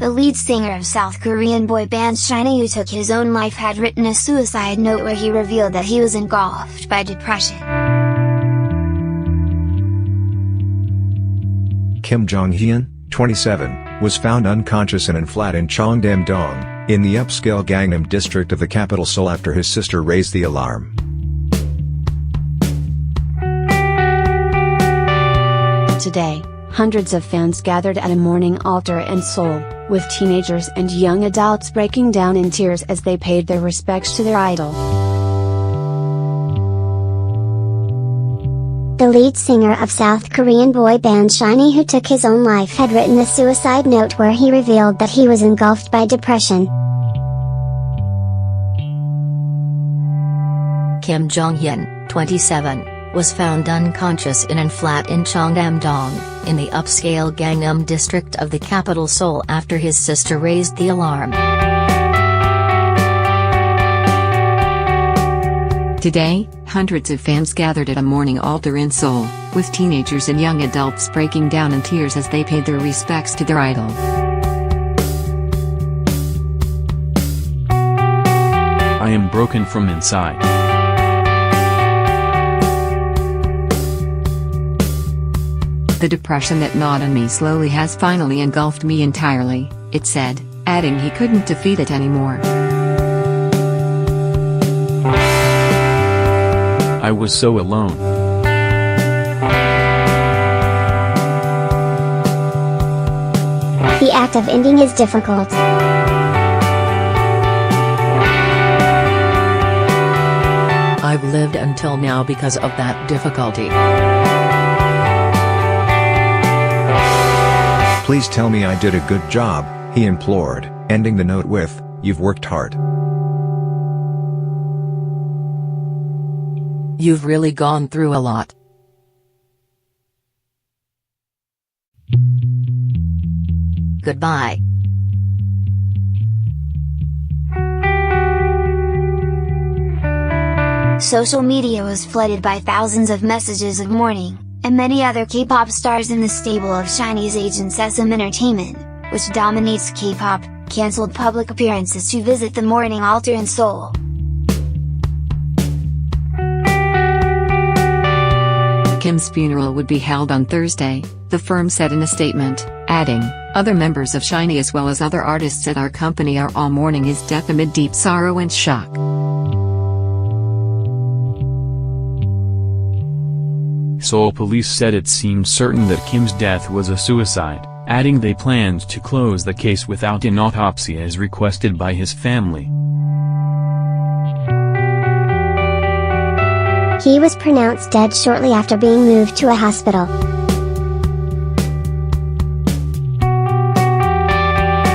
the lead singer of South Korean boy band SHINee, who took his own life, had written a suicide note where he revealed that he was engulfed by depression. Kim Jong-hyun, 27, was found unconscious in a flat in Cheongdam-dong, in the upscale Gangnam district of the capital Seoul after his sister raised the alarm. Today, hundreds of fans gathered at a mourning altar in Seoul, with teenagers and young adults breaking down in tears as they paid their respects to their idol. The lead singer of South Korean boy band SHINee, who took his own life, had written a suicide note where he revealed that he was engulfed by depression. Kim Jong-hyun, 27, was found unconscious in a flat in Cheongdam-dong, in the upscale Gangnam district of the capital Seoul after his sister raised the alarm. Today, hundreds of fans gathered at a mourning altar in Seoul, with teenagers and young adults breaking down in tears as they paid their respects to their idol. I am broken from inside. The depression that gnawed on me slowly has finally engulfed me entirely, it said, adding he couldn't defeat it anymore. I was so alone. The act of ending is difficult. I've lived until now because of that difficulty. Please tell me I did a good job, he implored, ending the note with, "You've worked hard. You've really gone through a lot. Goodbye." Social media was flooded by thousands of messages of mourning, and many other K-pop stars in the stable of SHINee's agent SM Entertainment, which dominates K-pop, cancelled public appearances to visit the mourning altar in Seoul. Kim's funeral would be held on Thursday, the firm said in a statement, adding, "Other members of SHINee as well as other artists at our company are all mourning his death amid deep sorrow and shock." Seoul police said it seemed certain that Kim's death was a suicide, adding they planned to close the case without an autopsy as requested by his family. He was pronounced dead shortly after being moved to a hospital.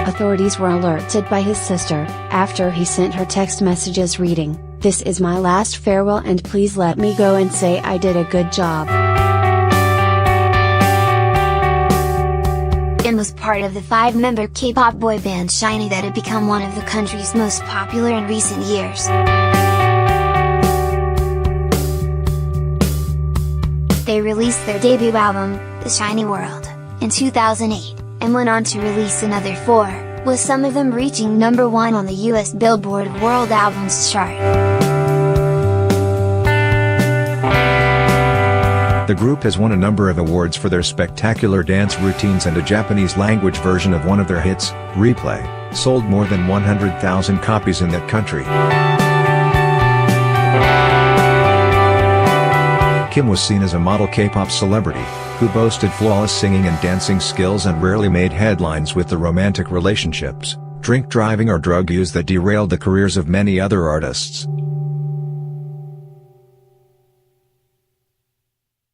Authorities were alerted by his sister, after he sent her text messages reading, "This is my last farewell and please let me go and say I did a good job." Kim was part of the 5-member K-pop boy band SHINee that had become one of the country's most popular in recent years. They released their debut album, The SHINee World, in 2008, and went on to release another 4, with some of them reaching #1 on the US Billboard World Albums chart. The group has won a number of awards for their spectacular dance routines, and a Japanese-language version of one of their hits, Replay, sold more than 100,000 copies in that country. Kim was seen as a model K-pop celebrity, who boasted flawless singing and dancing skills and rarely made headlines with the romantic relationships, drink driving or drug use that derailed the careers of many other artists.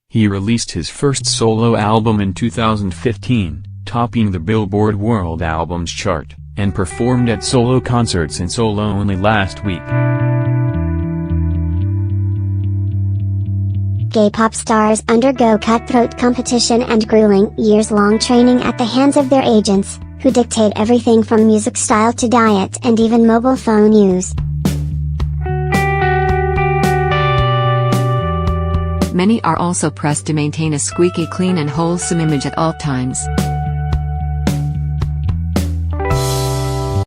He released his first solo album in 2015, topping the Billboard World Albums chart, and performed at solo concerts in Seoul only last week. Gay pop stars undergo cutthroat competition and grueling, years-long training at the hands of their agents, who dictate everything from music style to diet and even mobile phone use. Many are also pressed to maintain a squeaky clean and wholesome image at all times.